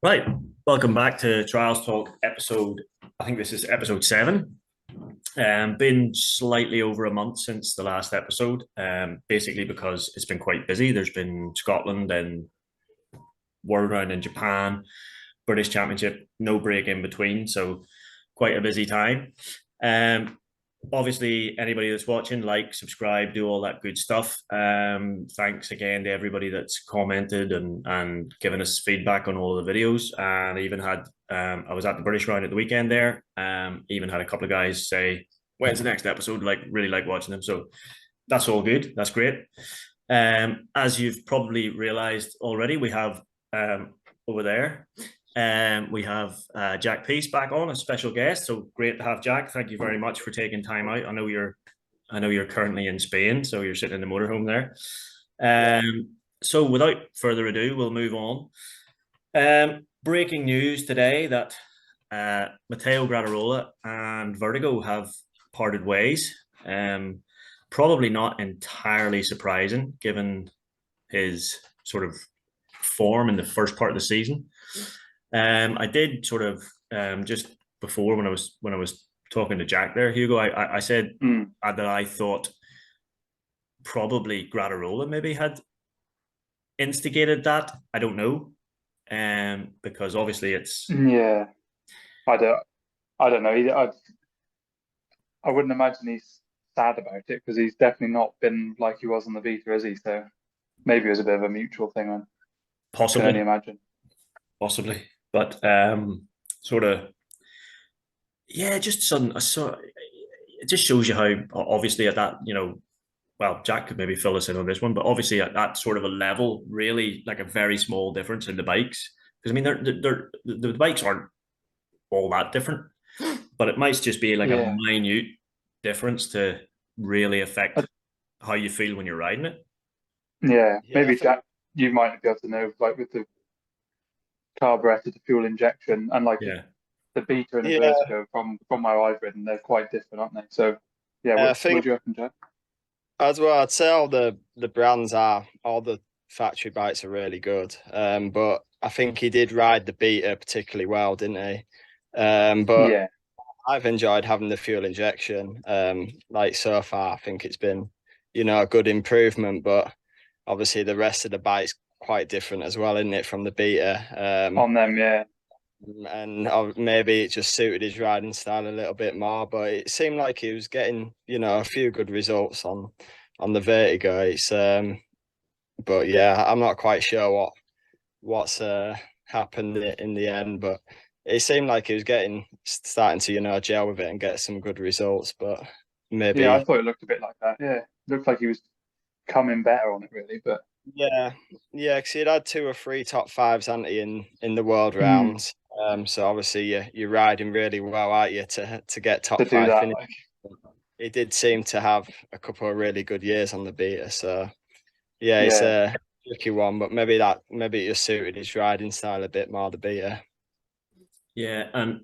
Right. Welcome back to Trials Talk episode. I think this is episode 7. Been slightly over a month since the last episode, basically because it's been quite busy. There's been Scotland and World Round in Japan, British Championship, no break in between. So quite a busy time. Um, Obviously, anybody that's watching, like, subscribe, do all that good stuff. Thanks again to everybody that's commented and given us feedback on all the videos. And I even had I was at the British round at the weekend there. Even had a couple of guys say, "When's the next episode?" Like, really like watching them. So that's all good. That's great. As you've probably realised already, we have over there we have Jack Peace back on, a special guest. So great to have Jack. Thank you very much for taking time out. I know you're currently in Spain, so you're sitting in the motorhome there. Yeah. So without further ado, we'll move on. Breaking news today that Matteo Grattarola and Vertigo have parted ways. Probably not entirely surprising given his sort of form in the first part of the season. I did sort of just before when I was talking to Jack there, Hugo. I said Mm. that I thought probably Grattarola maybe had instigated that. I don't know, because obviously it's Yeah. I don't. I don't know. I wouldn't imagine he's sad about it because he's definitely not been like he was on the beta, is he? So maybe it was a bit of a mutual thing. I can only possibly, imagine. possibly, but sort of yeah, just sudden. So it just shows you how obviously at that well, Jack could maybe fill us in on this one, but obviously at that sort of a level, really like a very small difference in the bikes. Because I mean, the bikes aren't all that different, but it might just be like a Yeah. minute difference to really I, affect how you feel when you're riding it. yeah. Yeah, I Maybe think Jack, you might be able to know, like with the carburetor to fuel injection and like Yeah, the beta and the yeah, vertigo from my I've ridden, they're quite different, aren't they? So yeah. I Would think you reckon, Jack? as well. I'd say all the brands are all the factory bikes are really good. But I think he did ride the Beta particularly well, didn't he? But Yeah. I've enjoyed having the fuel injection. Like so far, I think it's been, a good improvement. But obviously the rest of the bike's quite different as well, isn't it, from the Beta? On them, yeah. And maybe it just suited his riding style a little bit more. But it seemed like he was getting, a few good results on the vertigo. But yeah, I'm not quite sure what's happened in the end, but it seemed like he was starting to gel with it and get some good results. But Yeah, I maybe thought it looked a bit like that. Yeah. Looked like he was coming better on it, really. But yeah, yeah, because he'd had two or three top fives, hadn't he, in the world mm, rounds. So obviously you're riding really well, aren't you, to get to top do five that, finish. like, He did seem to have a couple of really good years on the beta. So yeah, it's yeah. a tricky one, but maybe it just suited his riding style a bit more, the beta. yeah, and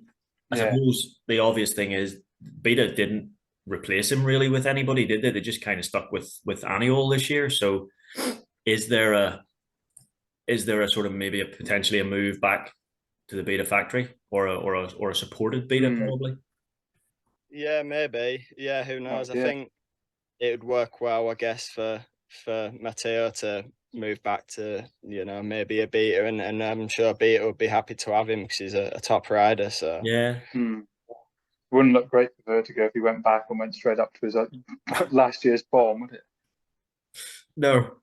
I Yeah. suppose the obvious thing is Beta didn't replace him really with anybody, did they? They just kind of stuck with Aniol this year. So is there a sort of maybe a potentially a move back to the Beta factory or a supported Beta Mm, probably? Yeah, maybe. Yeah, who knows? I yeah. think it would work well, I guess, for Matteo to move back to, maybe a beta, and I'm sure beta would be happy to have him because he's a top rider. So Yeah, Mm. Wouldn't look great for Vertigo if he went back and went straight up to his last year's form, would it? no,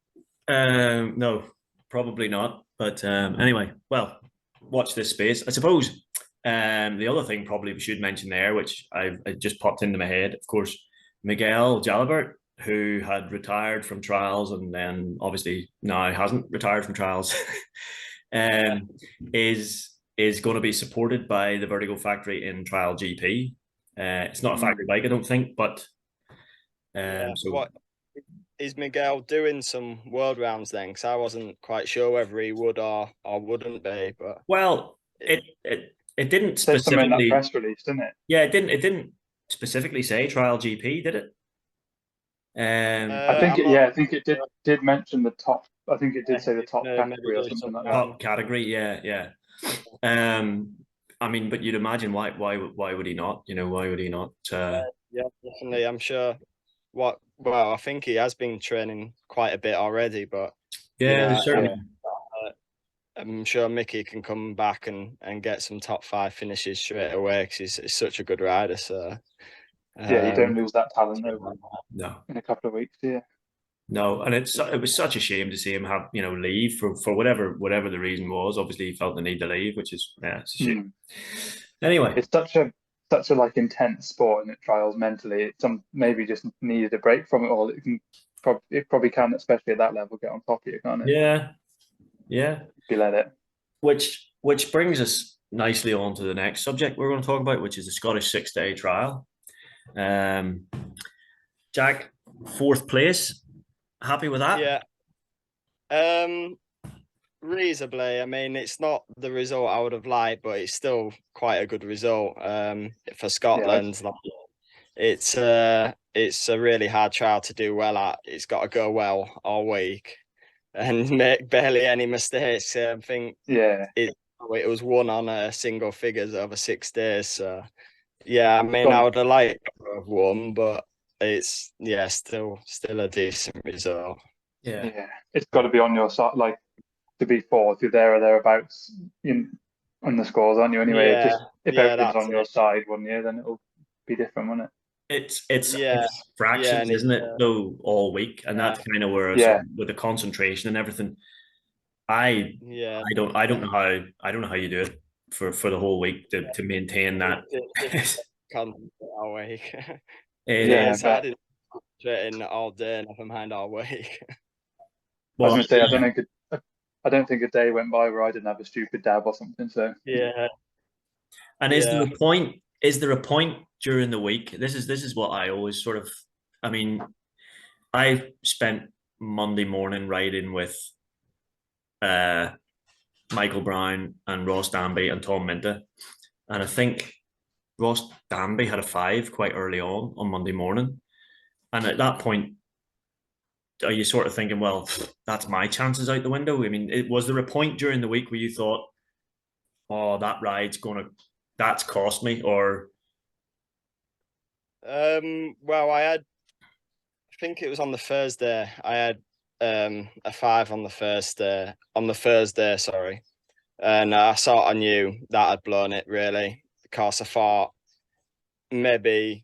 no, probably not. But anyway, well, watch this space. I suppose the other thing probably we should mention there, which it just popped into my head, of course, Miguel Jalabert, who had retired from trials and then obviously now hasn't retired from trials, yeah, um, is going to be supported by the Vertigo factory in TrialGP. It's not a factory Mm. bike, I don't think, but yeah. so What is Miguel doing some world rounds then? Because I wasn't quite sure whether he would or wouldn't be, but well, it, it didn't Said something in that specifically. press release, didn't it? Yeah, it didn't specifically say TrialGP, did it? I think I'm it. not. Yeah, I think it did mention the top. I think it did say the top Maybe category or do something like something that. wrong. Top category, yeah, yeah. I mean, but you'd imagine why would he not? You know, why would he not? Yeah, definitely. I'm sure. Well, I think he has been training quite a bit already, but you Yeah, know, there's certainly. I'm sure Mickey can come back and get some top 5 finishes straight away because he's such a good rider. So Yeah, you don't lose that talent though No, in a couple of weeks, do you? no, and it was such a shame to see him have leave for whatever the reason was. Obviously, he felt the need to leave, which is it's a shame. Anyway, It's such a like intense sport, and it trials mentally. It's maybe just needed a break from it all. It probably can, especially at that level, get on top of you, can't it? yeah, yeah. If you let it. Which brings us nicely on to the next subject we're going to talk about, which is the Scottish 6-day trial. Jack, 4th place. Happy with that? Yeah. Reasonably. I mean, it's not the result I would have liked, but it's still quite a good result. For Scotland, it's a really hard trial to do well at. It's got to go well all week and make barely any mistakes. I think it was won on single figures over 6 days. So yeah, I mean, I would have liked to have won, but it's still a decent result. Yeah, it's got to be on your side. Like, to be 4th, you're there or thereabouts on the scores, aren't you? Anyway, if everything's on your side 1 year, then it'll be different, won't it? It's fractions, isn't it? Though all week, and that's kind of where with the concentration and everything. I don't know how you do it for the whole week to maintain that. All week. It's hard training all day, never mind all week. I was going to say, I don't think a day went by where I didn't have a stupid dab or something. So yeah. And is there a point? Is there a point during the week? This is what I always sort of. I mean, I spent Monday morning riding with Michael Brown and Ross Danby and Tom Minta, and I think Ross Danby had a 5 quite early on Monday morning, and at that point, are you sort of thinking, well, that's my chances out the window? I mean, was there a point during the week where you thought, oh, that's cost me, or? Well, I think it was on the Thursday. I had a 5 on the Thursday, sorry. And I sort of knew that I'd blown it really, because I thought maybe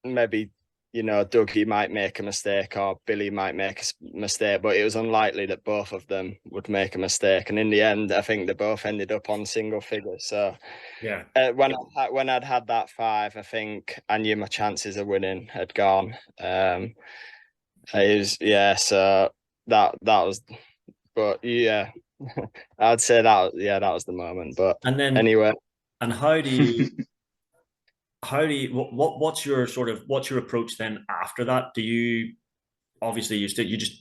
Dougie might make a mistake or Billy might make a mistake, but it was unlikely that both of them would make a mistake. And in the end, I think they both ended up on single figures. So yeah, when I'd had that 5, I think I knew my chances of winning had gone. So that was, but yeah, I'd say that was the moment. But and then anyway, and how do you what's your approach then after that? Do you obviously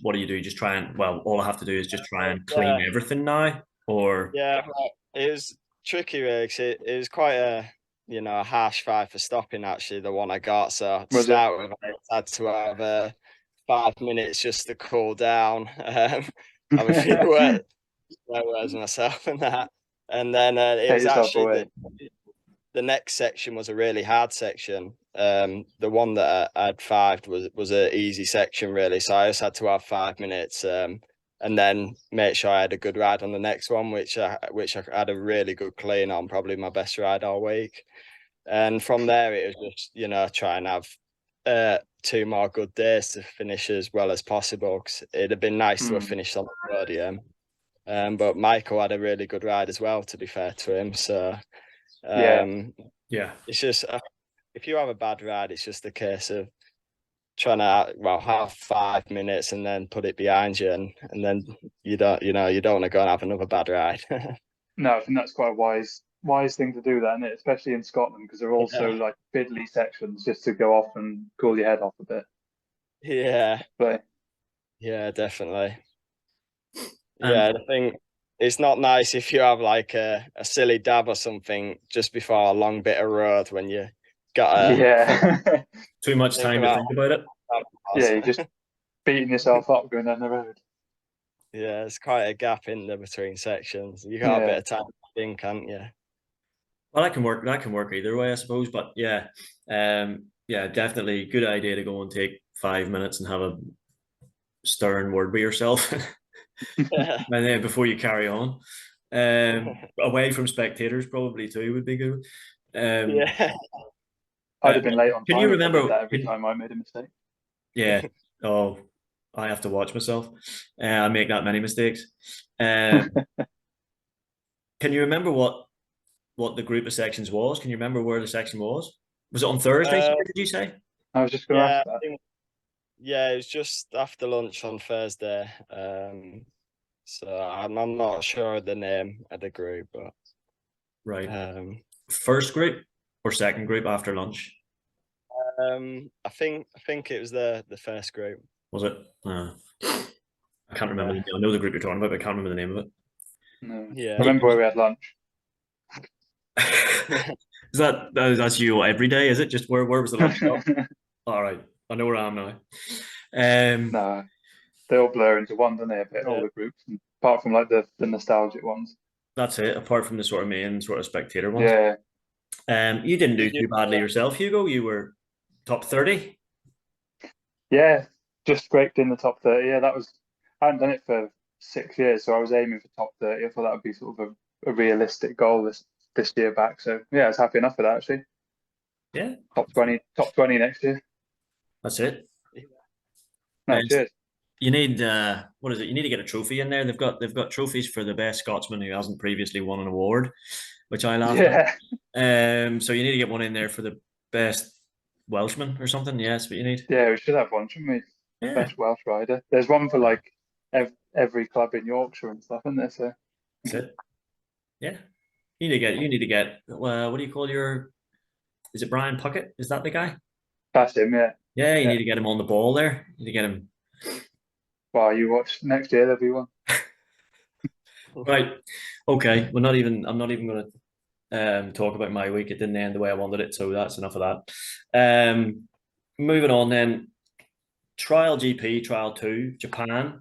what do? You just try and, well, all I have to do is just try and clean everything now, or? Yeah, it was tricky really, 'cause it was quite a harsh 5 for stopping, actually, the one I got. So to start with, I had to have 5 minutes just to cool down, have a few words myself and that, and then it was actually the next section was a really hard section. The one that I had 5'd was an easy section really, so I just had to have 5 minutes and then make sure I had a good ride on the next one, which I had a really good clean on, probably my best ride all week. And from there it was just try and have 2 more good days to finish as well as possible, because it'd have been nice to have finished on the podium. But Michael had a really good ride as well, to be fair to him. So it's just if you have a bad ride, it's just a case of trying to have 5 minutes and then put it behind you, and then you don't want to go and have another bad ride. No, I think that's quite a wise thing to do, that, isn't it? Especially in Scotland, because they're also like fiddly sections, just to go off and cool your head off a bit. But definitely. I think it's not nice if you have like a silly dab or something just before a long bit of road when you got too much time to think about it. Yeah, you're just beating yourself up going down the road. Yeah, it's quite a gap in there between sections. You got a bit of time to thing, can't you? Well, that can work. That can work either way, I suppose. But yeah, yeah, definitely good idea to go and take 5 minutes and have a stern word with yourself, and then before you carry on, away from spectators probably too would be good. Yeah. I'd have been late on Can time you if I remember? did that every time I made a mistake. Yeah. Oh, I have to watch myself. I make that many mistakes. Can you remember what the group of sections was? Can you remember where the section was? Was it on Thursday? Sorry, did you say? I was just going to Yeah, ask that. yeah, it was just after lunch on Thursday. So I'm not sure the name of the group, but Right. First group or second group after lunch? I think it was the first group. Was it? I can't remember. I know the group you're talking about, but I can't remember the name of it. No. Yeah. I remember where we had lunch. Is that's you every day? Is it just where was the lunch stop? All right, I know where I am now. No, they all blur into one, don't they? A bit, all the groups, apart from like the nostalgic ones. That's it. Apart from the sort of main sort of spectator ones. Yeah. You didn't do too badly yourself, Hugo. You were top 30. Yeah, just scraped in the top 30. Yeah, that was. I hadn't done it for 6 years, so I was aiming for top 30. I thought that would be sort of a realistic goal this year back. So yeah, I was happy enough with that actually. Yeah, Top 20 next year. that's it. No, cheers. You need what is it? You need to get a trophy in there. They've got trophies for the best Scotsman who hasn't previously won an award, which I laughed at. So you need to get one in there for the best Welshman or something. Yeah, that's what you need. Yeah, we should have one, shouldn't we? Yeah. Best Welsh rider. There's one for like every club in Yorkshire and stuff, isn't there? So that's it. Yeah, you need to get. What do you call your? Is it Brian Puckett? Is that the guy? that's him. Yeah. Yeah, you need to get him on the ball there. You need to get him. Well, you watch next year. There'll be one. Right. Okay. I'm not even going to talk about my week. It didn't end the way I wanted it, so that's enough of that. Moving on then. TrialGP, Trial 2, Japan.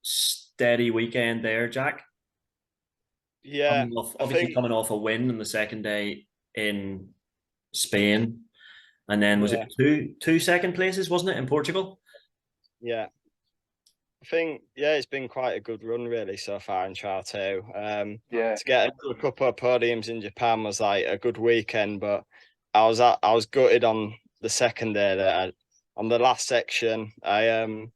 Steady weekend there, Jack. Yeah, Coming off a win on the second day in Spain, and then was it two second places, wasn't it, in Portugal? Yeah, I think it's been quite a good run really so far in Trial 2. Yeah. To get a couple of podiums in Japan was like a good weekend, but I was gutted on the second day that on the last section I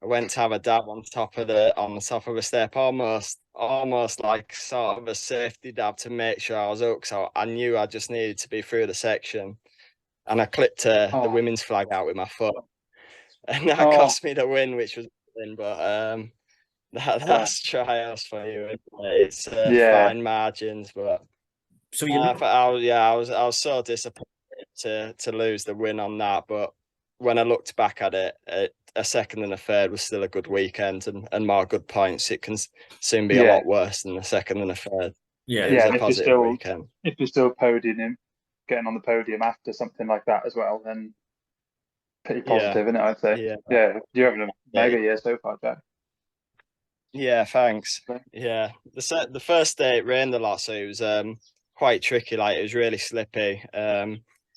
went to have a dab on top of a step, almost like sort of a safety dab to make sure I was up. So I knew I just needed to be through the section, and I clipped the women's flag out with my foot, and that cost me the win, which was win. But that's trials for you. It's fine margins, but so I was so disappointed to lose the win on that, but when I looked back at it, a second and a third was still a good weekend and more good points. It can soon be a lot worse than the second and a third. Yeah, it was a positive weekend. If you're still podium, getting on the podium after something like that as well, then pretty positive, isn't it? I'd say. Yeah, you're having a mega year so far, Jack. Yeah, thanks. Yeah, the first day it rained a lot, so it was quite tricky. Like it was really slippy.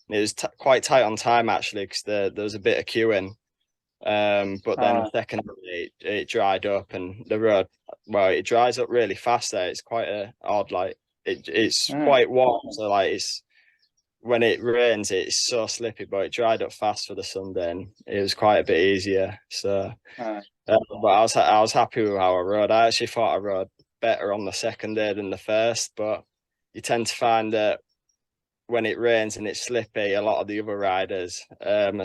It was quite tight on time actually because there was a bit of queuing. But then the second day it dried up, and the road, well, it dries up really fast there. It's quite odd. Like it's quite warm, so like when it rains, it's so slippy, but it dried up fast for the Sunday, and it was quite a bit easier. So. But I was happy with how I rode. I actually thought I rode better on the second day than the first, but you tend to find that when it rains and it's slippy, a lot of the other riders tend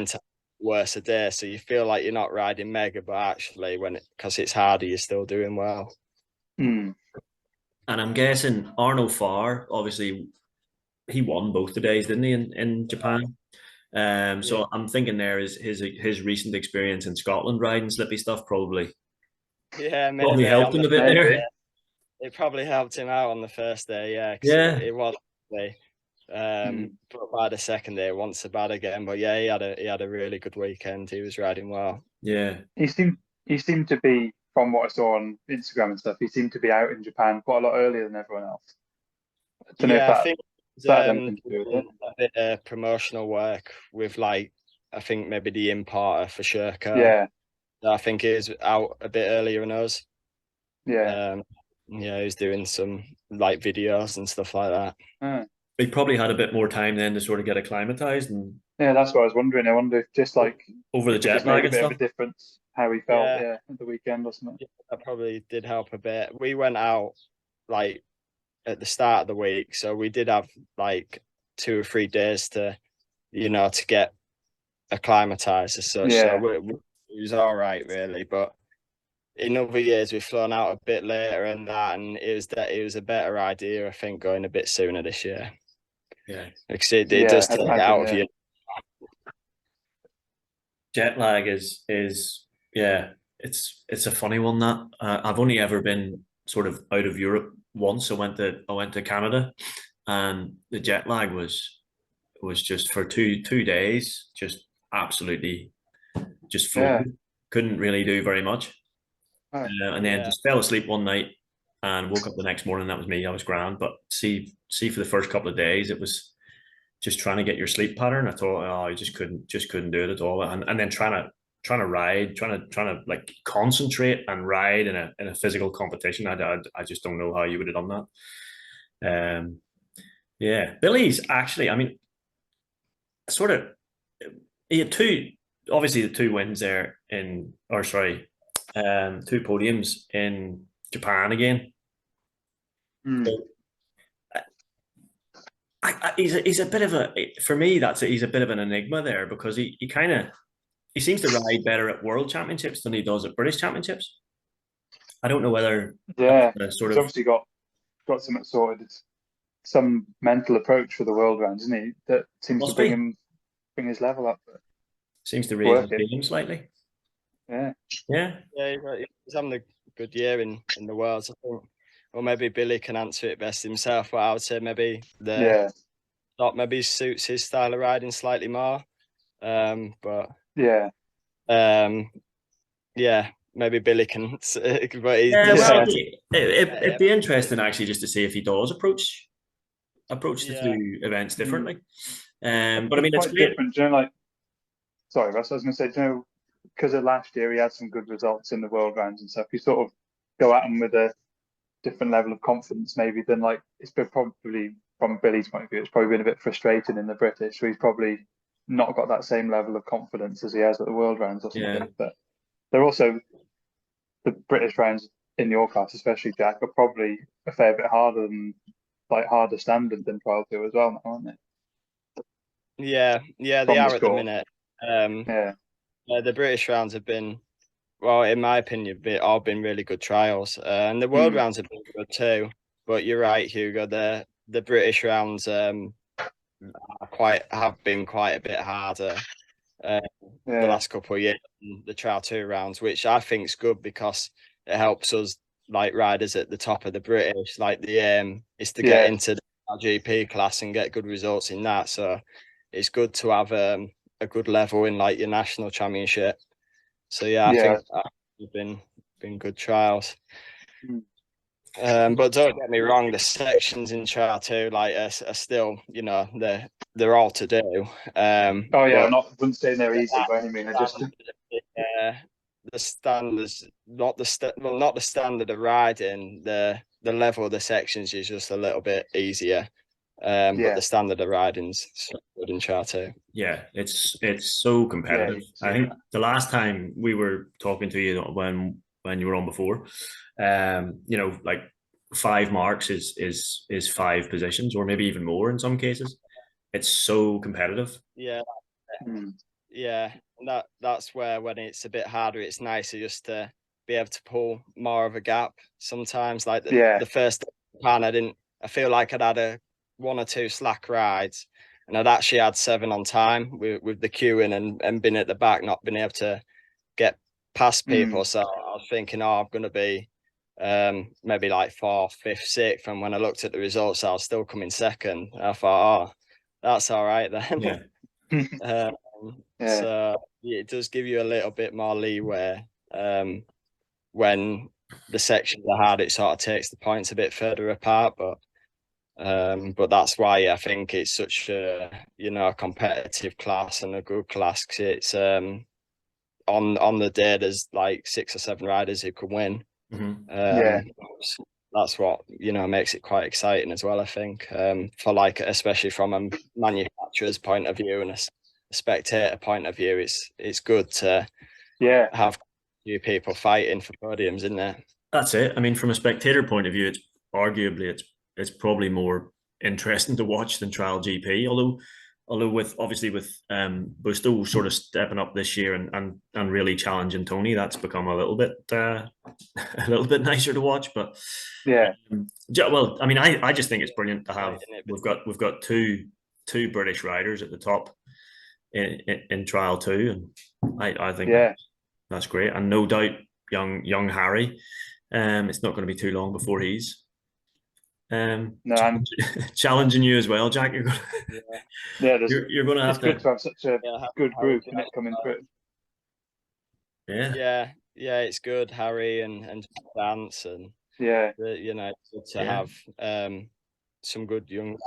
to have worse a day. So you feel like you're not riding mega, but actually because it's harder, you're still doing well. And I'm guessing Arno Farr, obviously, he won both the days, didn't he, in Japan? So I'm thinking there is his recent experience in Scotland riding slippy stuff probably maybe helped him a bit there. It probably helped him out on the first day, it was but by the second day it wasn't so bad again. But he had a really good weekend. He was riding well. Yeah, he seemed to be from what I saw on Instagram and stuff, he seemed to be out in Japan quite a lot earlier than everyone else. I don't know if I think that had anything to do with it. a bit of promotional work with, like, I think maybe the importer for Sherco. Yeah. I think he was out a bit earlier than us. Yeah. Yeah, he's doing some like videos and stuff like that. He probably had a bit more time then to sort of get acclimatized, and yeah, that's what I was wondering. I wonder if just like over the it jet just made lag a and bit stuff. of a difference how he felt, Yeah. at the weekend or something. Yeah, that probably did help a bit. We went out like at the start of the week, so we did have like 2 or 3 days to, to get acclimatized as such. Yeah. So it was all right, really. But in other years, we've flown out a bit later and that, and it was a better idea, I think, going a bit sooner this year. Yeah, because it does take it out of you. Jet lag is it's a funny one that I've only ever been sort of out of Europe once. I went to Canada, and the jet lag was just for two days, just absolutely just floated. Couldn't really do very much. And then just fell asleep one night and woke up the next morning. That was me. I was grand. But see for the first couple of days, it was just trying to get your sleep pattern. I thought, oh, I just couldn't do it at all. And then trying to ride, trying to like concentrate and ride in a physical competition. I just don't know how you would have done that. Yeah, Billy's actually, I mean, sort of, he had obviously the 2 wins there two podiums in Japan again. So, he's a bit of for me, he's a bit of an enigma there, because he seems to ride better at World Championships than he does at British Championships. I don't know whether he's obviously got something sorted. It's some mental approach for the world rounds, isn't he? That seems to bring his level up. Seems to raise his game slightly. Yeah. He's having a good year in the Worlds, I think. Or maybe Billy can answer it best himself. But I would say maybe maybe suits his style of riding slightly more. But maybe Billy can. But it'd be interesting actually just to see if he does approach the 2 events differently. But I mean, it's great. Different. Do you know, like, sorry, Russ, I was going to say, because of last year he had some good results in the World rounds and stuff. You sort of go at him with a different level of confidence, maybe, than like it's been probably from Billy's point of view. It's probably been a bit frustrating in the British, so he's probably not got that same level of confidence as he has at the World rounds or something. Yeah. But they're also the British rounds in your class, especially Jack, are probably a fair bit harder standard than Trial 2 as well, aren't they? Yeah, they are at the minute. The British rounds have been, well, in my opinion, all been really good trials, and the World rounds have been good too. But you're right, Hugo. The British rounds have been quite a bit harder the last couple of years. The Trial 2 rounds, which I think is good because it helps us, like, riders at the top of the British. Like, the aim is to get into the TrialGP class and get good results in that. So it's good to have a good level in, like, your national championship. So I think it's been good trials. But don't get me wrong, the sections in Trial 2 are still, they're all to do. I wouldn't say they're easy by any means. The standards, not the standard of riding. The level of the sections is just a little bit easier. But the standard of riding's so good in Trial 2. Yeah, it's so competitive. I think the last time we were talking to you when you were on before, like 5 marks is 5 positions, or maybe even more in some cases. It's so competitive. Yeah. Yeah. That's where, when it's a bit harder, it's nicer just to be able to pull more of a gap sometimes. Like the first time, I feel like I'd had 1 or 2 slack rides, and I'd actually had 7 on time with the queuing and been at the back, not been able to get past people. So I was thinking, I'm going to be maybe like 4th, 5th, 6th. And when I looked at the results, I was still coming 2nd. I thought, that's all right then. So it does give you a little bit more leeway. when the sections are hard, it sort of takes the points a bit further apart. But that's why I think it's such a a competitive class and a good class, 'cause it's on the day there's like 6 or 7 riders who can win. Yeah. That's what makes it quite exciting as well, I think, for like, especially from a manufacturer's point of view and a spectator point of view. It's good to have a few people fighting for podiums, isn't it? That's it. I mean, from a spectator point of view, it's arguably it's probably more interesting to watch than TrialGP. Although with obviously with Busto sort of stepping up this year and really challenging Tony, that's become a little bit nicer to watch. But well, I mean, I just think it's brilliant to have. We've got two British riders at the top in Trial 2, and I think that's great, and no doubt young Harry. It's not going to be too long before he's challenging you as well, Jack. You're going to have it's good to have such a good group in it coming through. Yeah, it's good, Harry and Dance, and it's good to have some good young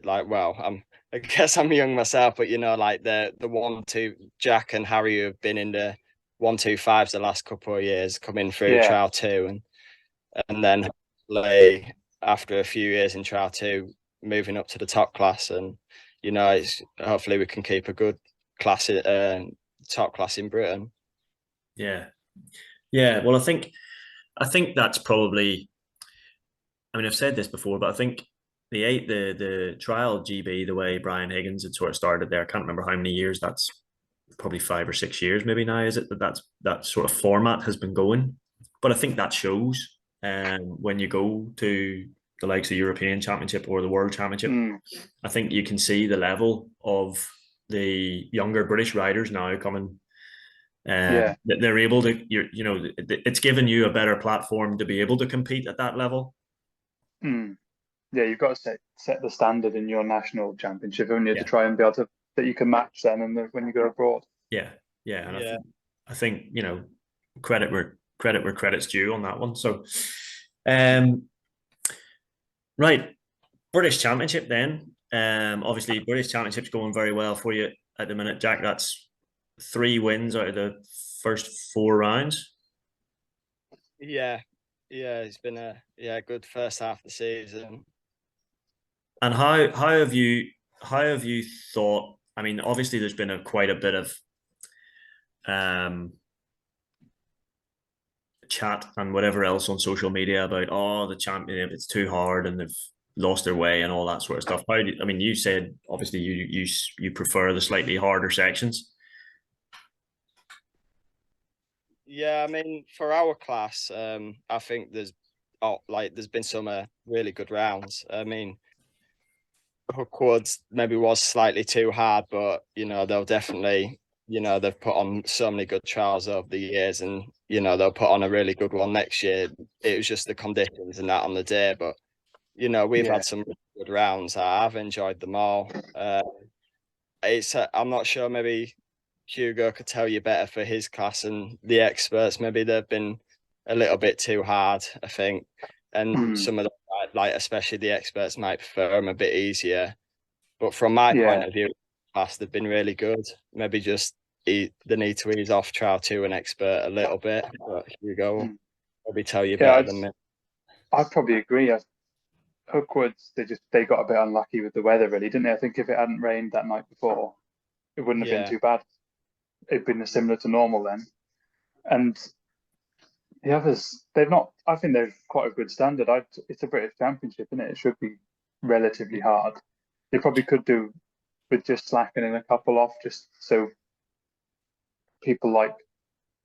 like. Well, I guess I'm young myself, but like the 1-2 Jack and Harry who have been in the 1-2-5s the last couple of years, coming through Trial 2, and then after a few years in Trial 2, moving up to the top class, and it's hopefully we can keep a good class, top class in Britain. Yeah. Well, I think that's probably. I mean, I've said this before, but I think the TrialGB, the way Brian Higgins had sort of started there, I can't remember how many years. That's probably 5 or 6 years, maybe now. Is it that sort of format has been going? But I think that shows when you go to the likes of the European Championship or the World Championship. I think you can see the level of the younger British riders now coming. They're able to, it's given you a better platform to be able to compete at that level. Yeah, you've got to set the standard in your national championship, haven't you, to try and be able to that you can match them and when you go abroad. And I think credit where credit's due on that one. So, right, British Championship then. Obviously, British Championship's going very well for you at the minute, Jack. That's 3 wins out of the first 4 rounds. Yeah, it's been a good first half of the season. And how have you thought? I mean, obviously, there's been quite a bit of chat and whatever else on social media about the championship, it's too hard and they've lost their way and all that sort of stuff. You said obviously you prefer the slightly harder sections. Yeah, I mean, for our class, I think there's been some really good rounds. I mean, Hookwoods maybe was slightly too hard, but they'll definitely, they've put on so many good trials over the years, and they'll put on a really good one next year. It was just the conditions and that on the day, but we've had some really good rounds. I've enjoyed them all. I'm not sure, maybe Hugo could tell you better for his class, and the experts, maybe they've been a little bit too hard, I think, and some of the especially the experts might prefer them a bit easier. But from my point of view, class, they've been really good. Maybe just they need to ease off Trial 2 and expert a little bit. But Hugo will probably tell you better than me. I probably agree. Hookwoods, they got a bit unlucky with the weather, really, didn't they? I think if it hadn't rained that night before, it wouldn't have been too bad. It'd been similar to normal then. And the others, they've not. I think they're quite a good standard. It's a British Championship, isn't it? It should be relatively hard. They probably could do with just slackening a couple off, just so people like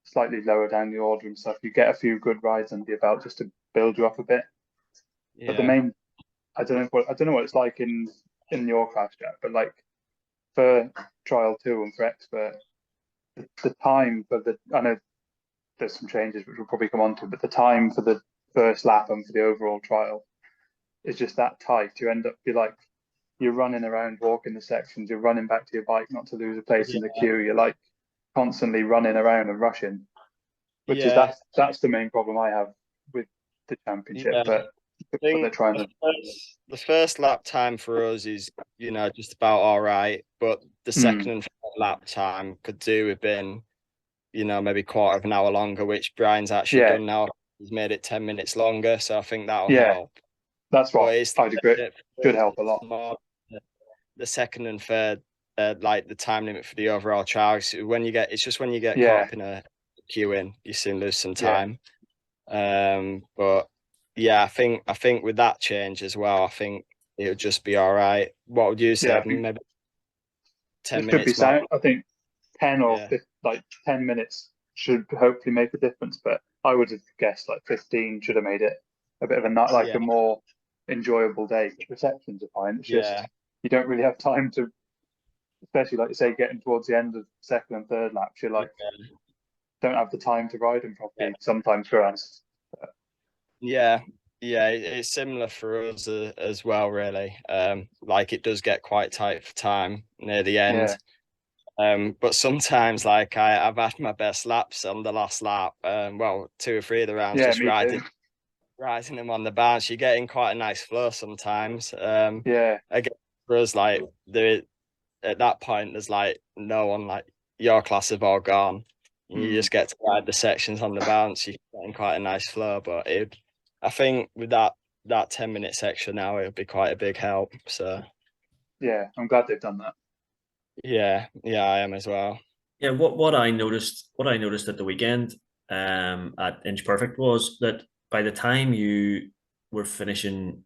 slightly lower down the order and stuff. You get a few good rides under your belt just to build you up a bit. But the main, I don't know what it's like in your class, Jack, but like for Trial 2 and for expert, the time for I know there's some changes which we'll probably come on to, but the time for the first lap and for the overall trial is just that tight. You end up you're running around, walking the sections, you're running back to your bike not to lose a place in the queue. You're like constantly running around and rushing. which is that's the main problem I have with the championship. Yeah. But they're trying to. The first lap time for us is, just about all right, but the second and third lap time could do with being, maybe quarter of an hour longer, which Brian's actually done now. He's made it 10 minutes longer, so I think that'll help. That's what I'd agree. Should help a lot. More the second and third, like the time limit for the overall trials. When you get caught up in a queue in, you soon lose some time. But yeah, I think with that change as well, I think it'll just be all right. What would you say? Maybe 10 minutes. Should be sound. I think 10 or 10 minutes should hopefully make a difference. But I would have guessed like 15 should have made it a bit of a a more enjoyable day. The sections are fine. It's just you don't really have time to, especially like you say, getting towards the end of second and third laps. You're like don't have the time to ride them properly sometimes for us. Yeah, it's similar for us as well, really. Like it does get quite tight for time near the end. But sometimes, like I've had my best laps on the last lap. 2 or 3 of the rounds just riding them on the bounce. You're getting quite a nice flow sometimes. Again, for us, like at that point, there's like no one, like your class have all gone. You just get to ride the sections on the bounce. You're getting quite a nice flow, but I think with that 10-minute section now, it'll be quite a big help. So I'm glad they've done that. Yeah, I am as well. Yeah, what I noticed at the weekend at Inchperfect was that by the time you were finishing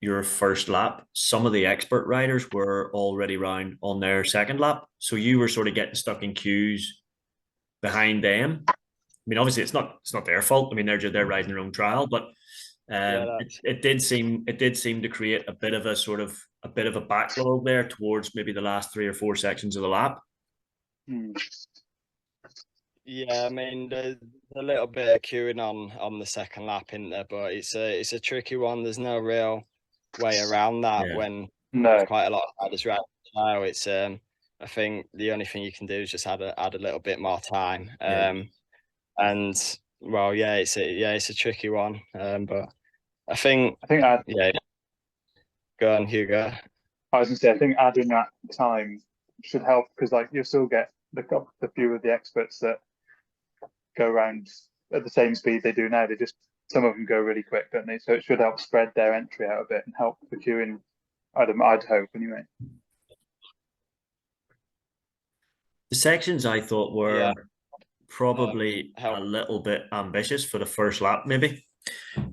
your first lap, some of the expert riders were already round on their second lap. So you were sort of getting stuck in queues behind them. I mean, obviously it's not their fault. I mean, they're riding their own trial, but it did seem to create a bit of a backlog there towards maybe the last 3 or 4 sections of the lap. Yeah, I mean, there's a little bit of queuing on the second lap in there, but it's a tricky one. There's no real way around that when there's quite a lot of riders riding now. It's I think the only thing you can do is just add a little bit more time. And it's a tricky one. But I think go on, Hugo. I was gonna say, I think adding that time should help because like you'll still get the few of the experts that go around at the same speed they do now. Some of them go really quick, don't they? So it should help spread their entry out a bit and help the queuing. I'd hope anyway. The sections I thought were probably a little bit ambitious for the first lap, maybe.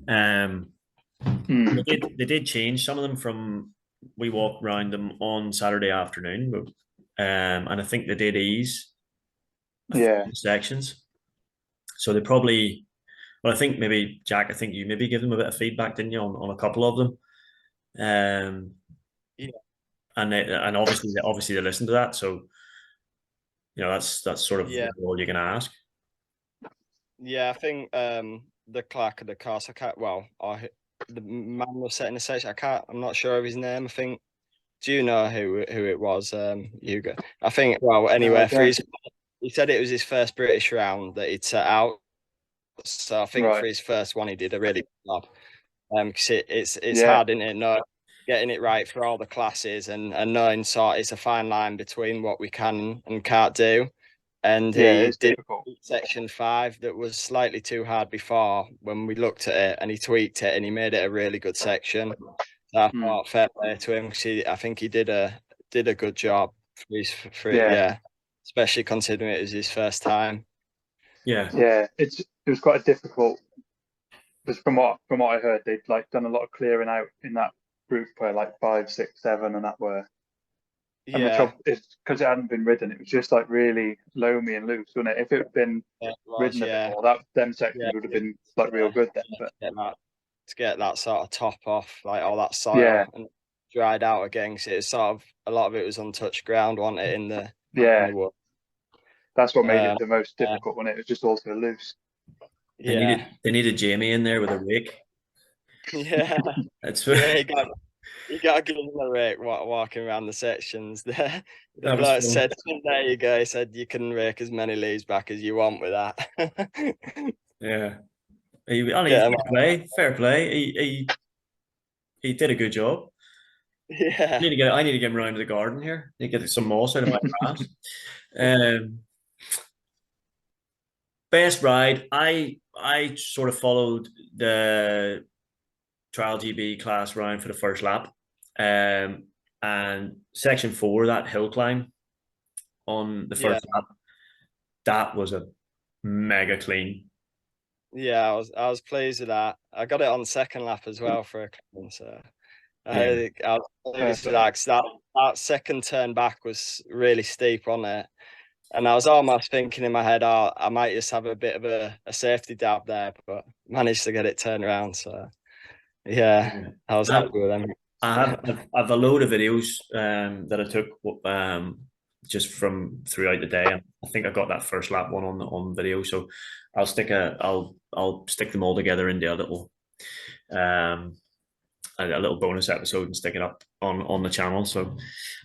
They did change some of them from we walked around them on Saturday afternoon, and I think they did ease sections. So they probably, well, I think maybe Jack, I think you maybe give them a bit of feedback, didn't you, on a couple of them? And obviously they listen to that. So that's sort of all you can ask. Yeah, I think the clerk of the course, the man was setting the section. I'm not sure of his name. I think. Do you know who it was, Hugo? I think. Well, anyway, he said it was his first British round that he'd set out. So I think for his first one, he did a really good job. Because it's hard, isn't it? Getting it right for all the classes and knowing it's a fine line between what we can and can't do. And he did section 5 that was slightly too hard before when we looked at it, and he tweaked it and he made it a really good section. So I thought fair play to him because I think he did a good job especially considering it was his first time. It was quite difficult because from what I heard, they'd like done a lot of clearing out in that group where like 5, 6, 7 and that were. And the trouble is because it hadn't been ridden, it was just like really loamy and loose, wasn't it? If it had been ridden a bit more, them sections would have been like real good then. But to get that sort of top off, like all that soil and dried out again, because it's sort of a lot of it was untouched ground, wasn't it? In the wood. That's what made it the most difficult when it was just also loose. They needed Jamie in there with a rake. Yeah, that's he got You gotta give him a rake walking around the sections there. The That was bloke fun. said, there you go. He said, you can rake as many leaves back as you want with that. Yeah. I mean, Get fair him. play, fair play. He did a good job. Yeah. I need to get him around to the garden here. I need to get some moss out of my grass. Um, best ride. I sort of followed the TrialGB class round for the first lap. And section 4, that hill climb on the Yeah. first lap, that was a mega clean. Yeah, I was pleased with that. I got it on second lap as well for a clean, so Yeah. I was pleased with that, 'cause that second turn back was really steep on it. And I was almost thinking in my head, oh, I might just have a bit of a safety dab there, but managed to get it turned around. So yeah, I was happy with them. I've a load of videos that I took just from throughout the day, and I think I got that first lap one on video. So I'll stick them all together into um a little bonus episode and stick it up on the channel. So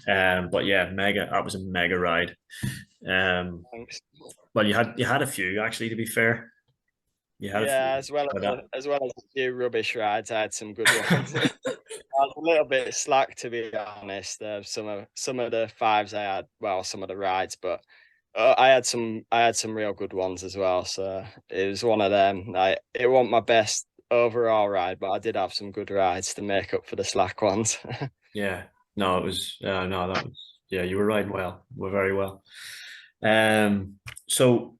but yeah, that was a mega ride. Thanks. Well, you had a few actually. To be fair, you had a Yeah, few. as well But, as well as a few rubbish rides, I had some good ones. I was a little bit slack, to be honest. Some of the fives I had, well, some of the rides, but I had some real good ones as well. So it was one of them. It wasn't my best overall ride, but I did have some good rides to make up for the slack ones. yeah, no, it was no, that was yeah. You were riding well. We're very well. Um, so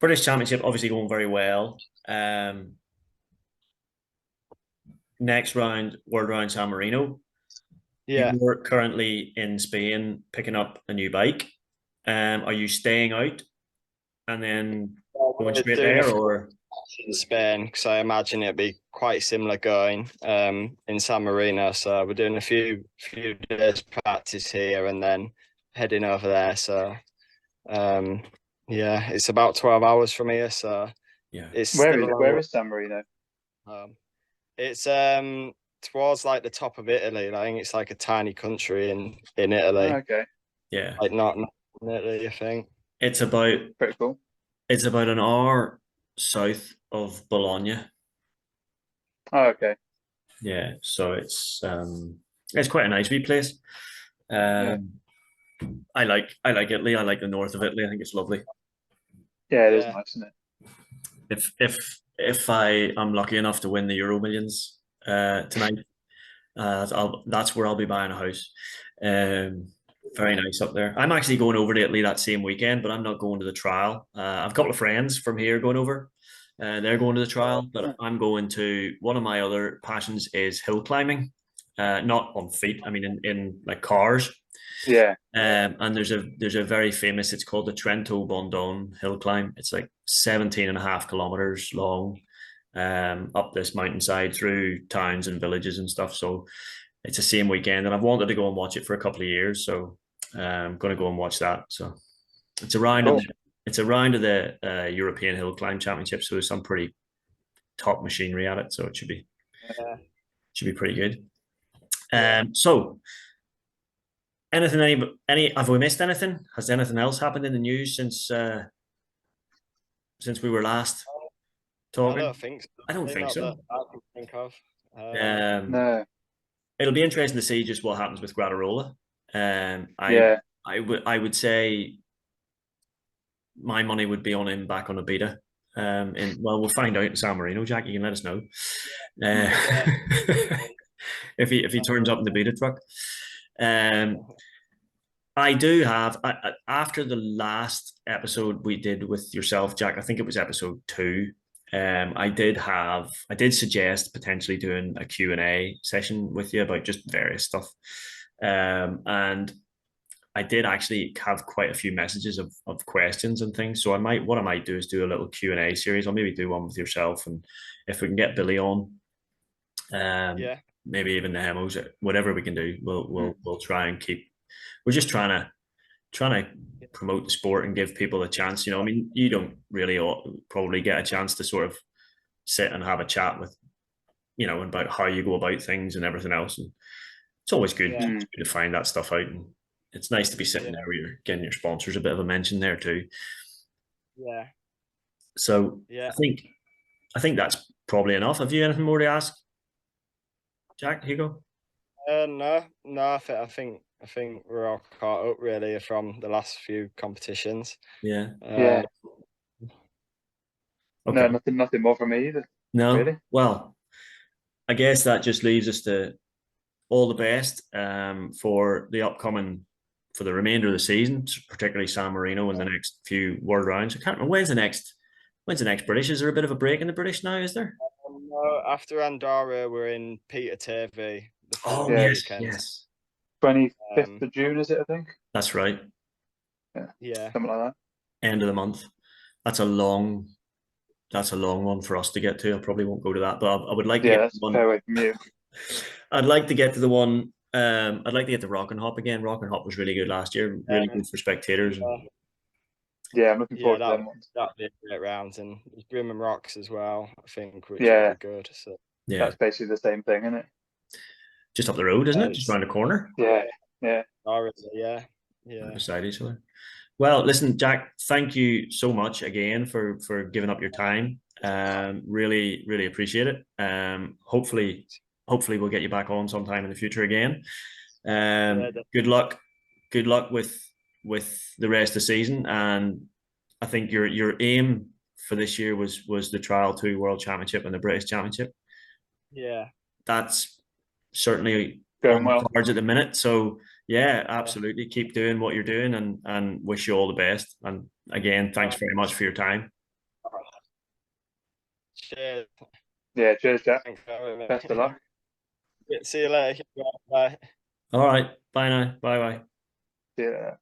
British Championship obviously going very well. Next round, World Round San Marino. Yeah. You're currently in Spain picking up a new bike. Are you staying out and then going We're straight doing a there, few or in Spain because I imagine it'd be quite similar going in San Marino. So we're doing a few days practice here and then heading over there. So yeah, it's about 12 hours from here. So yeah, it's still a long Where way. is San Marino? It's towards like the top of Italy. I think it's like a tiny country in Italy. Okay, yeah? Like not in Italy, I think. It's about pretty cool. an hour south of Bologna. Oh, okay. Yeah, so it's quite a nice wee place. Yeah, I like Italy. I like the north of Italy. I think it's lovely. yeah, it is Yeah. nice, isn't it? If I am lucky enough to win the Euro Millions tonight, that's where I'll be buying a house. Very nice up there. I'm actually going over to Italy that same weekend, but I'm not going to the trial. I've a couple of friends from here going over. They're going to the trial, but I'm going to one of my other passions is hill climbing. Not on feet, I mean in like cars. Yeah, And there's a very famous, it's called the Trento Bondone hill climb. It's like 17.5 kilometers long, up this mountainside through towns and villages and stuff. So it's the same weekend, and I've wanted to go and watch it for a couple of years. So I'm going to go and watch that. So it's a round cool. of it's a round of the European Hill Climb Championship. So there's some pretty top machinery at it. So it should be pretty good. So any have we missed anything? Has anything else happened in the news since we were last talking? I don't think so. I don't think Not so. that I can think of. No, It'll be interesting to see just what happens with Grattarola. yeah, I would say my money would be on him back on a beta. And well, we'll find out in San Marino. Jack, you can let us know if he turns up in the beta truck. I do have after the last episode we did with yourself, Jack. I think it was episode 2. I did suggest potentially doing a Q&A session with you about just various stuff. And I did actually have quite a few messages of questions and things. So what I might do is do a little Q&A series. I'll maybe do one with yourself, and if we can get Billy on, maybe even the Hemos, whatever we can do, we'll try and keep. We're just trying to promote the sport and give people a chance. I mean, you don't really probably get a chance to sort of sit and have a chat with you know, about how you go about things and everything else. And it's always good, Yeah. to find that stuff out. And it's nice to be sitting Yeah. there where you're getting your sponsors a bit of a mention there too. Yeah. So Yeah. I think that's probably enough. Have you anything more to ask, Jack, Hugo? No. I think we're all caught up really from the last few competitions. Yeah. Yeah. Okay. No, nothing more from me either. No. Really? Well, I guess that just leaves us to all the best for the remainder of the season, particularly San Marino in the next few world rounds. I can't remember when's the next British. Is there a bit of a break in the British now? Is there? No, after Andorra, we're in Peter Turvey. Oh Yeah. yes, weekend. yes. 25th of June, is it? I think. That's right. Yeah. Something like that. End of the month. That's a long one for us to get to. I probably won't go to that, but I would like to Yeah, get that's to one. a fair way from you. I'd like to get to the one. I'd like to get to Rock and Hop again. Rock and Hop was really good last year. Really good for spectators. Yeah, I'm looking forward to that them ones. that'd be a great round, and there's Brim and Rocks as well, I think, which Yeah. would be good. So Yeah, That's basically the same thing, isn't it? just up the road, isn't it? Just around the corner. Yeah. Yeah. yeah. Beside each other. Well, listen, Jack, thank you so much again for giving up your time. Really, really appreciate it. Hopefully we'll get you back on sometime in the future again. Good luck with the rest of the season. And I think your aim for this year was the Trial 2 World Championship and the British Championship. Yeah. That's certainly Going on the well. cards at the minute. So yeah, absolutely. Keep doing what you're doing, and wish you all the best. And again, thanks very much for your time. Cheers. Yeah, cheers, Jack. Thanks for having me. Best of luck. See you later. Bye. All right. Bye now. Bye bye. See you later.